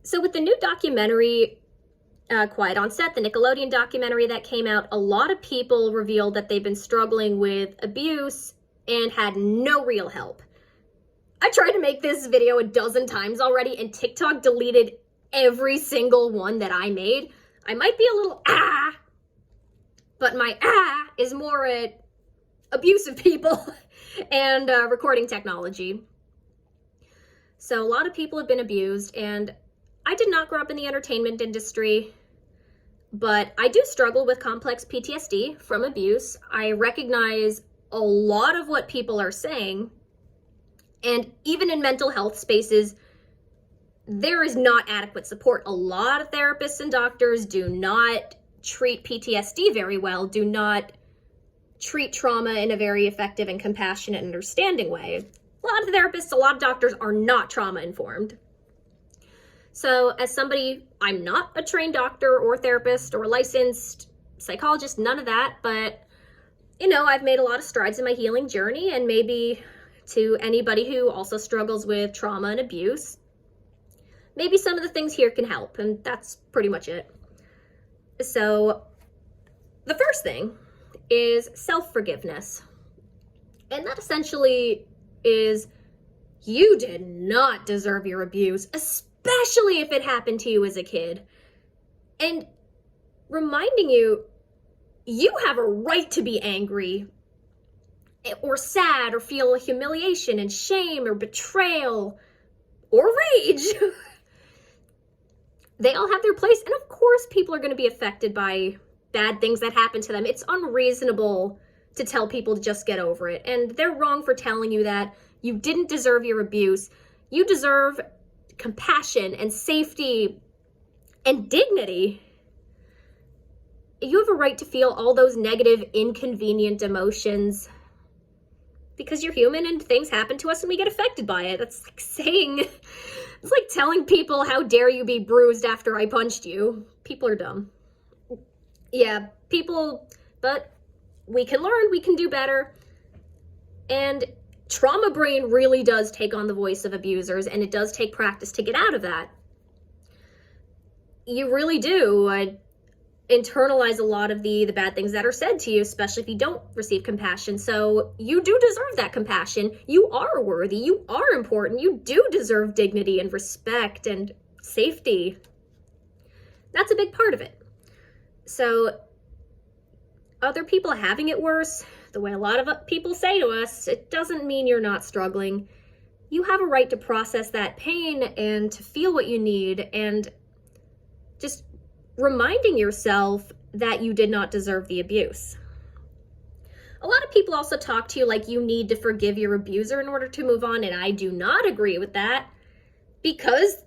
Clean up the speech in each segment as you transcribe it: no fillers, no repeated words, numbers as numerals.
So with the new documentary, Quiet on Set, the Nickelodeon documentary that came out, a lot of people revealed that they've been struggling with abuse and had no real help. I tried to make this video a dozen times already, and TikTok deleted every single one that I made. I might be a little but my is more at abusive people and recording technology. So a lot of people have been abused, and I did not grow up in the entertainment industry, but I do struggle with complex PTSD from abuse. I recognize a lot of what people are saying, and even in mental health spaces, there is not adequate support. A lot of therapists and doctors do not treat PTSD very well, do not treat trauma in a very effective and compassionate and understanding way. A lot of therapists, a lot of doctors are not trauma informed. So as somebody, I'm not a trained doctor or therapist or licensed psychologist, none of that, but I've made a lot of strides in my healing journey, and maybe to anybody who also struggles with trauma and abuse, maybe some of the things here can help, and that's pretty much it. So the first thing is self-forgiveness. And that essentially is, you did not deserve your abuse, especially if it happened to you as a kid. And reminding you, you have a right to be angry or sad or feel humiliation and shame or betrayal or rage. They all have their place. And of course, people are going to be affected by bad things that happen to them. It's unreasonable to tell people to just get over it. And they're wrong for telling you that. You didn't deserve your abuse. You deserve compassion and safety and dignity. You have a right to feel all those negative, inconvenient emotions because you're human and things happen to us and we get affected by it. That's like it's like telling people, how dare you be bruised after I punched you. People are dumb. Yeah, but we can learn, we can do better. And trauma brain really does take on the voice of abusers, and it does take practice to get out of that. You really do internalize a lot of the bad things that are said to you, especially if you don't receive compassion. So you do deserve that compassion. You are worthy. You are important. You do deserve dignity and respect and safety. That's a big part of it. So other people having it worse, the way a lot of people say to us, it doesn't mean you're not struggling. You have a right to process that pain and to feel what you need, and just reminding yourself that you did not deserve the abuse. A lot of people also talk to you like you need to forgive your abuser in order to move on, and I do not agree with that, because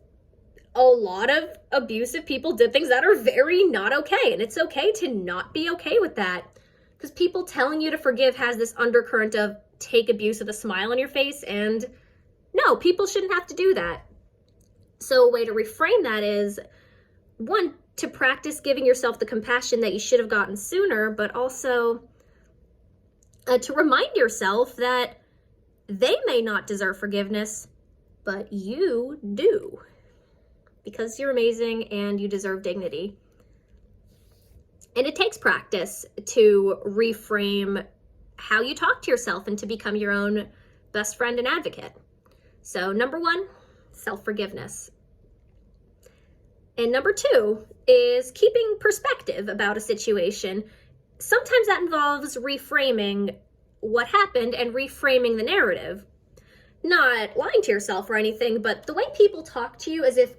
a lot of abusive people did things that are very not okay, and it's okay to not be okay with that, because people telling you to forgive has this undercurrent of take abuse with a smile on your face, and no, people shouldn't have to do that. So a way to reframe that is, one, to practice giving yourself the compassion that you should have gotten sooner, but also to remind yourself that they may not deserve forgiveness, but you do, because you're amazing and you deserve dignity. And it takes practice to reframe how you talk to yourself and to become your own best friend and advocate. So number one, self-forgiveness. And number two is keeping perspective about a situation. Sometimes that involves reframing what happened and reframing the narrative. Not lying to yourself or anything, but the way people talk to you, as if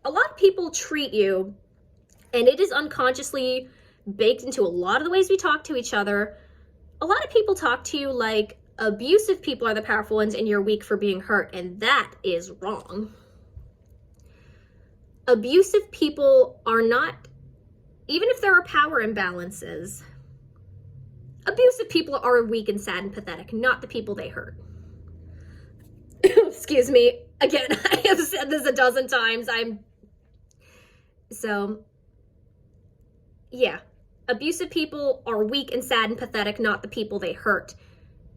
a lot of people treat you, and it is unconsciously baked into a lot of the ways we talk to each other. A lot of people talk to you like abusive people are the powerful ones and you're weak for being hurt, and that is wrong. Abusive people are not, even if there are power imbalances, abusive people are weak and sad and pathetic, not the people they hurt. Excuse me. Again, I have said this a dozen times. Yeah. Abusive people are weak and sad and pathetic, not the people they hurt.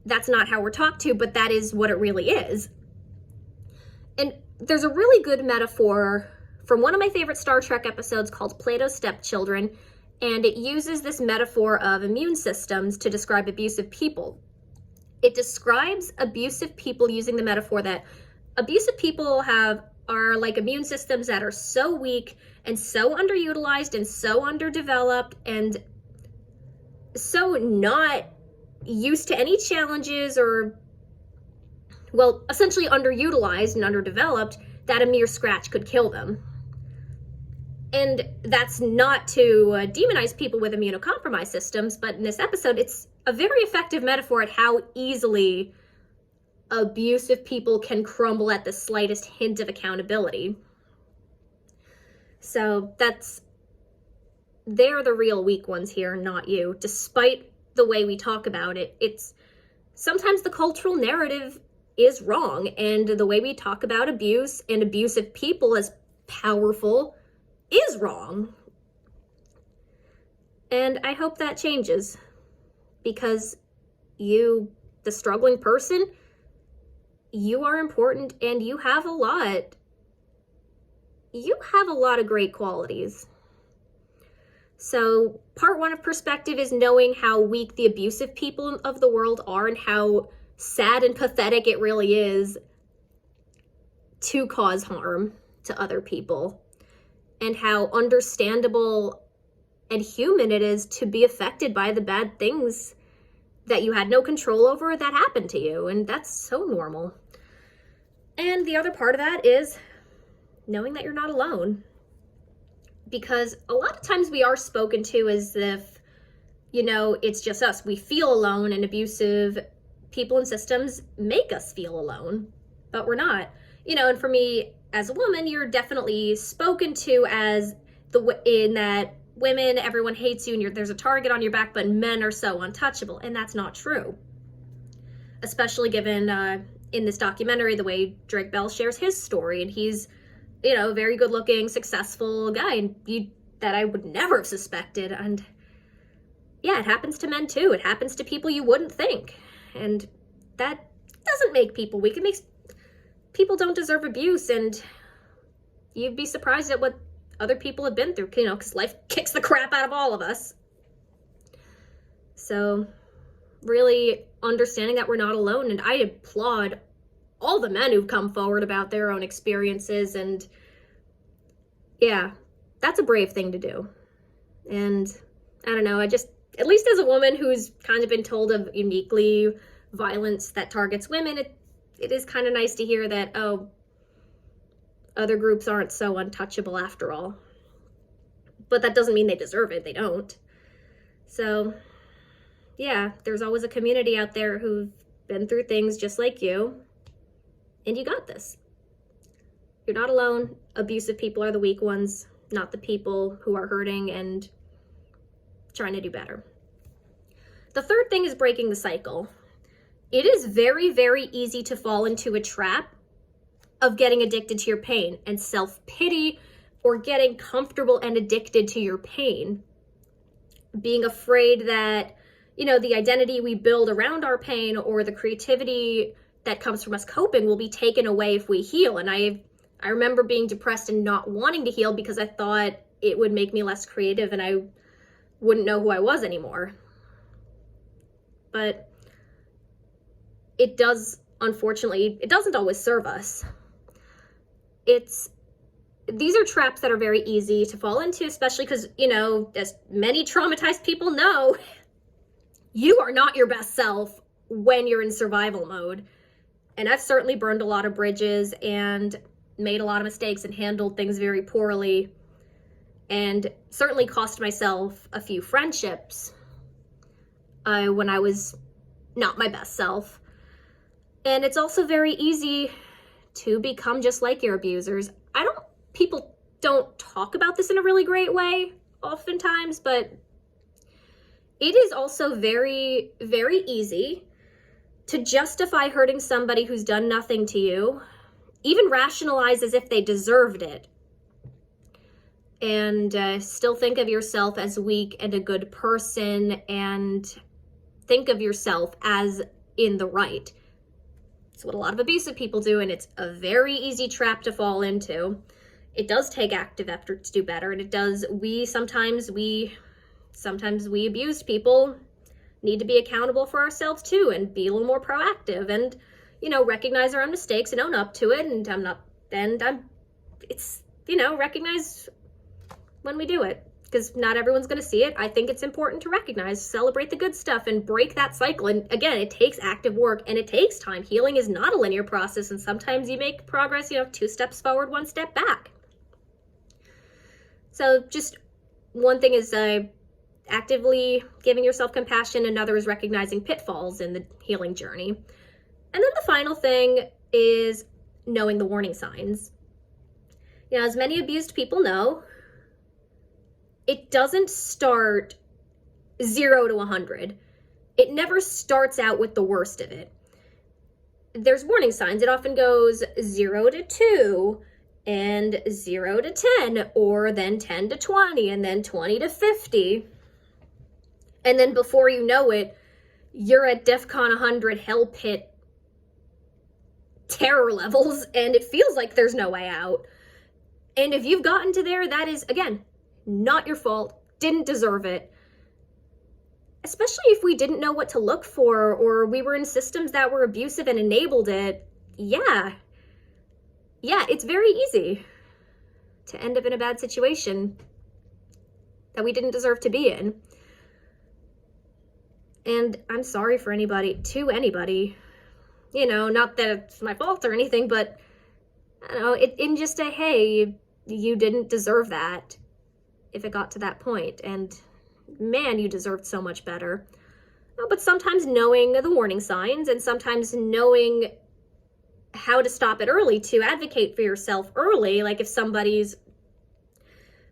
That's not how we're talked to, but that is what it really is. And there's a really good metaphor from one of my favorite Star Trek episodes called Plato's Stepchildren, and it uses this metaphor of immune systems to describe abusive people. It describes abusive people using the metaphor that abusive people are like immune systems that are so weak and so underutilized and so underdeveloped and so not used to any challenges, or, well, essentially underutilized and underdeveloped, that a mere scratch could kill them. And that's not to demonize people with immunocompromised systems, but in this episode, it's a very effective metaphor at how easily abusive people can crumble at the slightest hint of accountability. So they're the real weak ones here, not you. Despite the way we talk about it, it's sometimes the cultural narrative is wrong, and the way we talk about abuse and abusive people as powerful is wrong. And I hope that changes, because you, the struggling person, you are important, and you have a lot of great qualities. So part one of perspective is knowing how weak the abusive people of the world are and how sad and pathetic it really is to cause harm to other people, and how understandable and human it is to be affected by the bad things that you had no control over that happened to you. And that's so normal. And the other part of that is knowing that you're not alone. Because a lot of times we are spoken to as if, it's just us. We feel alone, and abusive people and systems make us feel alone, but we're not. And for me, as a woman, you're definitely spoken to as in that women, everyone hates you, and there's a target on your back, but men are so untouchable, and that's not true. Especially given in this documentary, the way Drake Bell shares his story, and he's, a very good-looking, successful guy, and that I would never have suspected. And yeah, it happens to men too. It happens to people you wouldn't think, and that doesn't make people weak. It makes people don't deserve abuse, and you'd be surprised at what other people have been through, because life kicks the crap out of all of us. So really understanding that we're not alone, and I applaud all the men who've come forward about their own experiences, and yeah, that's a brave thing to do. And I don't know, at least as a woman who's kind of been told of uniquely violence that targets women, it is kind of nice to hear that, other groups aren't so untouchable after all. But that doesn't mean they deserve it. They don't. So yeah, there's always a community out there who've been through things just like you, and you got this. You're not alone. Abusive people are the weak ones, not the people who are hurting and trying to do better. The third thing is breaking the cycle. It is very, very easy to fall into a trap of getting addicted to your pain and self-pity, or getting comfortable and addicted to your pain. Being afraid that, the identity we build around our pain or the creativity that comes from us coping will be taken away if we heal. And I remember being depressed and not wanting to heal because I thought it would make me less creative and I wouldn't know who I was anymore. But unfortunately, it doesn't always serve us. These are traps that are very easy to fall into, especially because, as many traumatized people know, you are not your best self when you're in survival mode. And I've certainly burned a lot of bridges and made a lot of mistakes and handled things very poorly, and certainly cost myself a few friendships when I was not my best self. And it's also very easy to become just like your abusers. People don't talk about this in a really great way oftentimes, but it is also very, very easy to justify hurting somebody who's done nothing to you, even rationalize as if they deserved it, and still think of yourself as weak and a good person, and think of yourself as in the right. It's what a lot of abusive people do, and it's a very easy trap to fall into. it does take active effort to do better. And it does, sometimes we abused people need to be accountable for ourselves too, and be a little more proactive, and, recognize our own mistakes and own up to it. Recognize when we do it, because not everyone's going to see it. I think it's important to recognize, celebrate the good stuff, and break that cycle. And again, it takes active work and it takes time. Healing is not a linear process, and sometimes you make progress, 2 steps forward, 1 step back. So just one thing is actively giving yourself compassion. Another is recognizing pitfalls in the healing journey. And then the final thing is knowing the warning signs. As many abused people know, it doesn't start 0 to 100. It never starts out with the worst of it. There's warning signs. It often goes 0 to 2 and 0 to 10, or then 10 to 20, and then 20 to 50. And then before you know it, you're at DEFCON 100 hell pit terror levels, and it feels like there's no way out. And if you've gotten to there, that is, again, not your fault, didn't deserve it. Especially if we didn't know what to look for, or we were in systems that were abusive and enabled it. Yeah, it's very easy to end up in a bad situation that we didn't deserve to be in. And I'm sorry for anybody, not that it's my fault or anything, but I don't know, in just a, hey, you didn't deserve that if it got to that point, and man, you deserved so much better. But sometimes knowing the warning signs, and sometimes knowing how to stop it early, to advocate for yourself early. Like if somebody's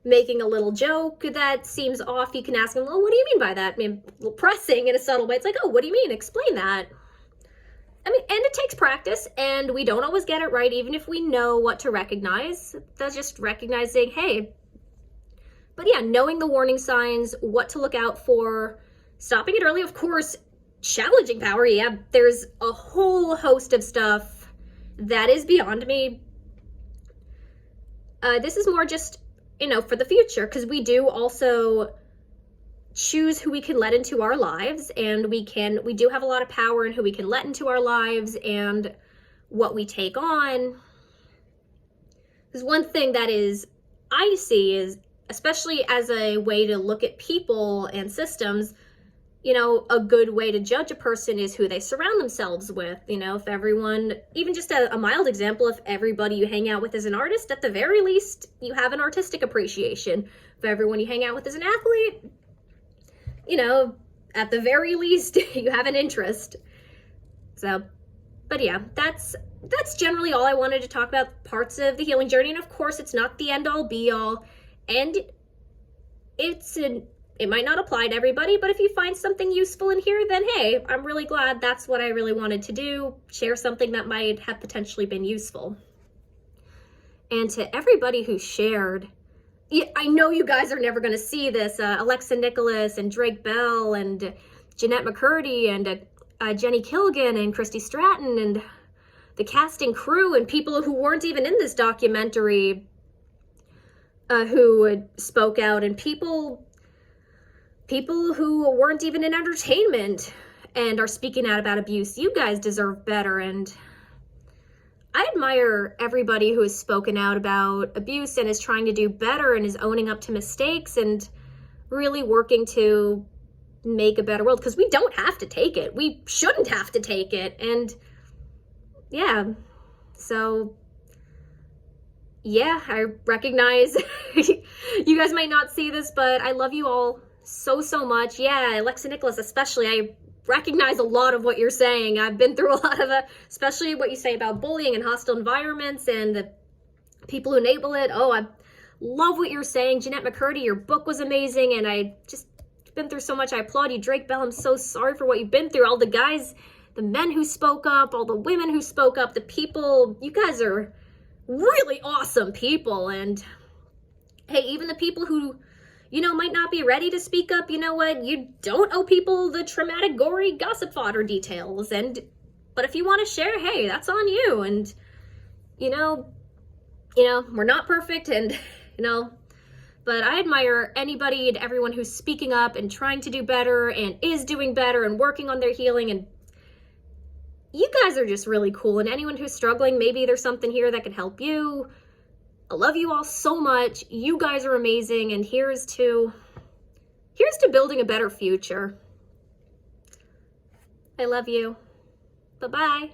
making a little joke that seems off, you can ask them, well, what do you mean by that? I mean, pressing in a subtle way. It's like, oh, what do you mean? Explain that. And it takes practice, and we don't always get it right, even if we know what to recognize. That's just recognizing, hey. But yeah, knowing the warning signs, what to look out for, stopping it early, of course, challenging power. Yeah, there's a whole host of stuff that is beyond me. This is more just, for the future, because we do also choose who we can let into our lives, and we do have a lot of power in who we can let into our lives and what we take on. There's one thing that I see is, especially as a way to look at people and systems, a good way to judge a person is who they surround themselves with. If everyone, even just a mild example, if everybody you hang out with is an artist, at the very least, you have an artistic appreciation. If everyone you hang out with is an athlete, at the very least, you have an interest. So, but yeah, that's generally all I wanted to talk about, parts of the healing journey. And of course, it's not the end all be all. And it might not apply to everybody, but if you find something useful in here, then hey, I'm really glad. That's what I really wanted to do, share something that might have potentially been useful. And to everybody who shared, I know you guys are never going to see this, Alexa Nicholas and Drake Bell and Jeanette McCurdy and Jenny Kilgan and Christy Stratton and the cast and crew and people who weren't even in this documentary who spoke out, and people who weren't even in entertainment and are speaking out about abuse. You guys deserve better, and I admire everybody who has spoken out about abuse and is trying to do better and is owning up to mistakes and really working to make a better world, because we don't have to take it. We shouldn't have to take it. And yeah, so yeah, I recognize you guys might not see this, but I love you all so much. Yeah, Alexa Nicholas especially, I recognize a lot of what you're saying. I've been through a lot of especially what you say about bullying and hostile environments and the people who enable it. Oh, I love what you're saying. Jeanette McCurdy, your book was amazing, and I just been through so much. I applaud you. Drake Bell, I'm so sorry for what you've been through. All the guys, the men who spoke up, all the women who spoke up, the people, you guys are really awesome people. And hey, even the people who might not be ready to speak up, you know what? You don't owe people the traumatic, gory gossip fodder details. But if you want to share, hey, that's on you. And, we're not perfect, and, but I admire anybody and everyone who's speaking up and trying to do better and is doing better and working on their healing. And you guys are just really cool. And anyone who's struggling, maybe there's something here that can help you. I love you all so much. You guys are amazing. And here's to building a better future. I love you. Bye-bye.